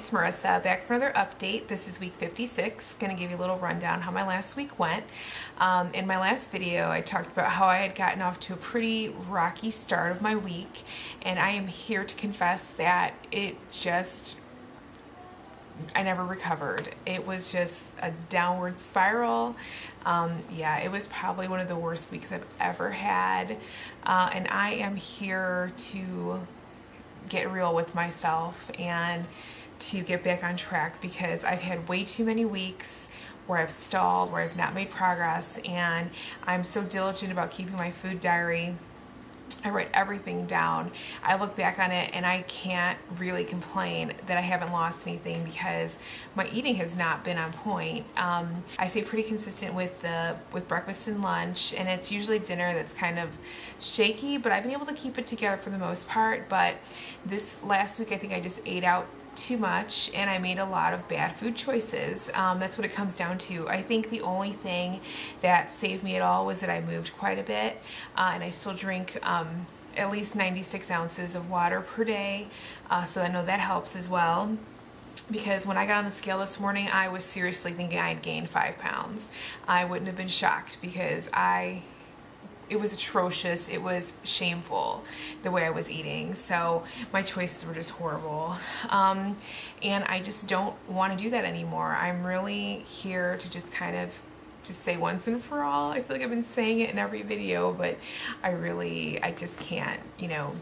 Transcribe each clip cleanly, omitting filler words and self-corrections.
it's Marissa back for another update. This is week 56. Gonna give you a little rundown how my last week went. In my last video, I talked about how I had gotten off to a pretty rocky start of my week, and I am here to confess that I never recovered. It was just a downward spiral. Yeah, it was probably one of the worst weeks I've ever had, and I am here to get real with myself and to get back on track, because I've had way too many weeks where I've stalled, where I've not made progress, and I'm so diligent about keeping my food diary. I write everything down. I look back on it and I can't really complain that I haven't lost anything, because my eating has not been on point. I stay pretty consistent with breakfast and lunch, and it's usually dinner that's kind of shaky, but I've been able to keep it together for the most part. But this last week I think I just ate out too much and I made a lot of bad food choices. That's what it comes down to. I think the only thing that saved me at all was that I moved quite a bit, and I still drink at least 96 ounces of water per day, so I know that helps as well. Because when I got on the scale this morning, I was seriously thinking I had gained 5 pounds. I wouldn't have been shocked, because it was atrocious. It was shameful the way I was eating. So my choices were just horrible. And I just don't want to do that anymore. I'm really here to just kind of just say once and for all. I feel like I've been saying it in every video, but I just can't,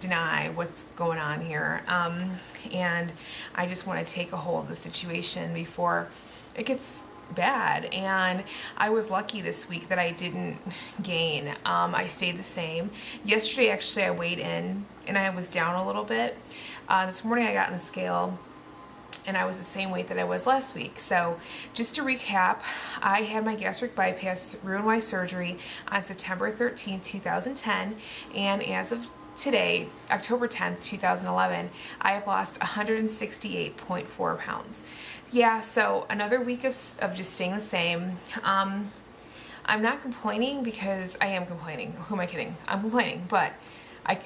deny what's going on here. And I just want to take a hold of the situation before it gets bad. And I was lucky this week that I didn't gain. I stayed the same. Yesterday, actually, I weighed in and I was down a little bit. This morning I got on the scale and I was the same weight that I was last week. So just to recap, I had my gastric bypass Roux-en-Y surgery on September 13th, 2010, and as of today, October 10th, 2011, I have lost 168.4 pounds. Yeah, so another week of just staying the same. I'm not complaining, because I am complaining. Who am I kidding? I'm complaining, but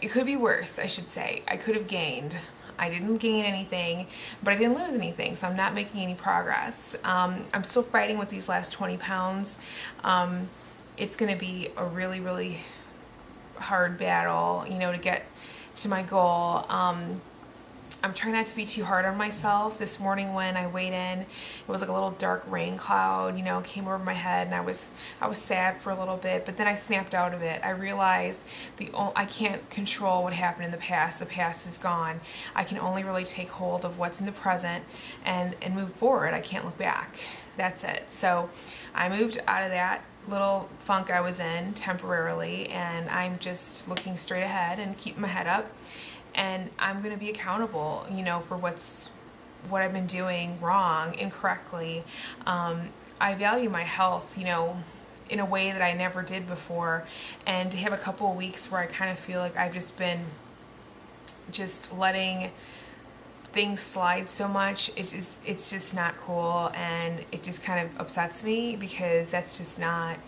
it could be worse, I should say. I could have gained. I didn't gain anything, but I didn't lose anything, so I'm not making any progress. I'm still fighting with these last 20 pounds. It's going to be a really, really hard battle, to get to my goal. I'm trying not to be too hard on myself. This morning when I weighed in, it was like a little dark rain cloud, came over my head, and I was sad for a little bit, but then I snapped out of it. I realized I can't control what happened in the past. The past is gone. I can only really take hold of what's in the present and move forward. I can't look back. That's it. So I moved out of that little funk I was in temporarily, and I'm just looking straight ahead and keeping my head up. And I'm going to be accountable, for what I've been doing wrong, incorrectly. I value my health, in a way that I never did before. And to have a couple of weeks where I kind of feel like I've just been letting things slide so much, it's just not cool, and it just kind of upsets me, because that's not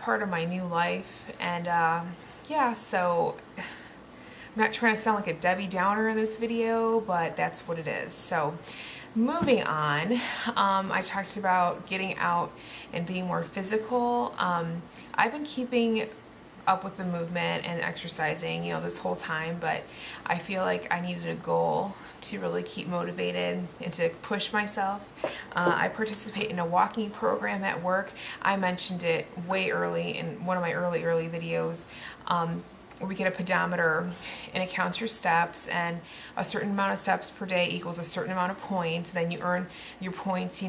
part of my new life. And yeah, so I'm not trying to sound like a Debbie Downer in this video, but that's what it is. So moving on, I talked about getting out and being more physical. I've been keeping up with the movement and exercising, this whole time, but I feel like I needed a goal to really keep motivated and to push myself. I participate in a walking program at work. I mentioned it way early in one of my early videos. We get a pedometer and it counts your steps, and a certain amount of steps per day equals a certain amount of points. Then you earn your points,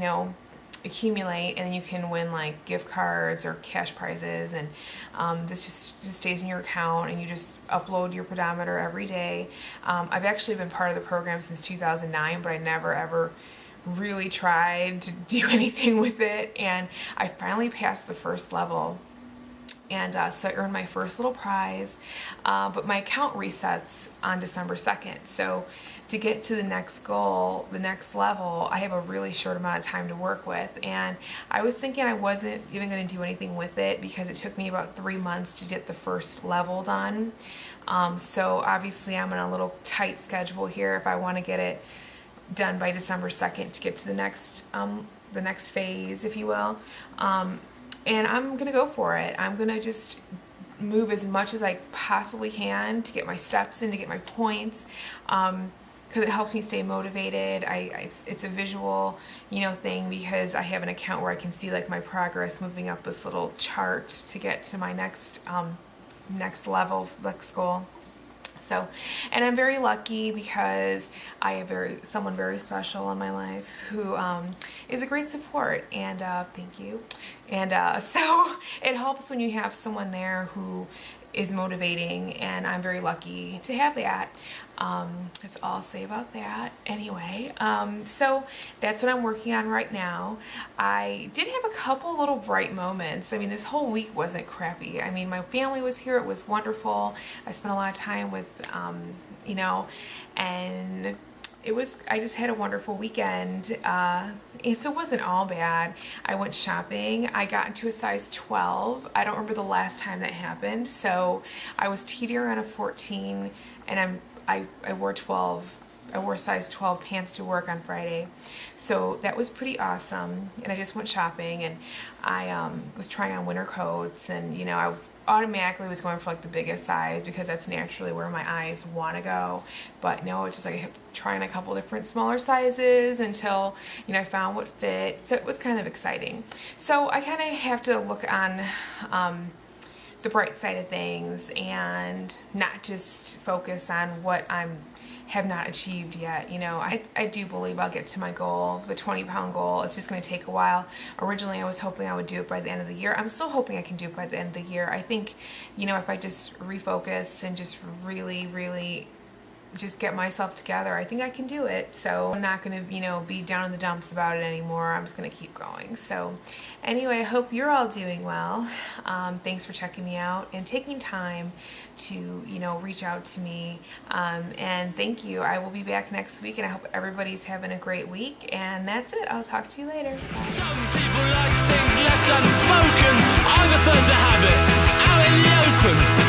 accumulate, and then you can win like gift cards or cash prizes, and this just stays in your account, and you just upload your pedometer every day. I've actually been part of the program since 2009, but I never ever really tried to do anything with it, and I finally passed the first level. And so I earned my first little prize, but my account resets on December 2nd. So to get to the next goal, the next level, I have a really short amount of time to work with. And I was thinking I wasn't even going to do anything with it, because it took me about 3 months to get the first level done. So obviously I'm on a little tight schedule here if I want to get it done by December 2nd to get to the next phase, if you will. And I'm gonna go for it. I'm gonna just move as much as I possibly can to get my steps in, to get my points, because it helps me stay motivated. It's a visual, thing, because I have an account where I can see like my progress moving up this little chart to get to my next level, next goal. So, and I'm very lucky because I have someone very special in my life who is a great support, and thank you. And so it helps when you have someone there who is motivating, and I'm very lucky to have that. That's all I'll say about that. Anyway, so that's what I'm working on right now. I did have a couple little bright moments. I mean, this whole week wasn't crappy. I mean, my family was here. It was wonderful. I spent a lot of time with, and I just had a wonderful weekend. And so it wasn't all bad. I went shopping. I got into a size 12. I don't remember the last time that happened. So I was teetering on a 14, and I wore 12. I wore size 12 pants to work on Friday. So that was pretty awesome. And I just went shopping, and I was trying on winter coats, and I automatically was going for like the biggest size because that's naturally where my eyes want to go. But no, it's just like I kept trying a couple different smaller sizes until I found what fit. So it was kind of exciting. So I kind of have to look on the bright side of things and not just focus on what have not achieved yet. I do believe I'll get to my goal, the 20-pound goal. It's just going to take a while. Originally, I was hoping I would do it by the end of the year. I'm still hoping I can do it by the end of the year. I think, if I just refocus and just really, really just get myself together, I think I can do it. So I'm not going to, be down in the dumps about it anymore. I'm just going to keep going. So anyway, I hope you're all doing well. Thanks for checking me out and taking time to, reach out to me. And thank you. I will be back next week, and I hope everybody's having a great week. And that's it. I'll talk to you later. Bye. Some people like things left unspoken. I prefer to have it out in the open.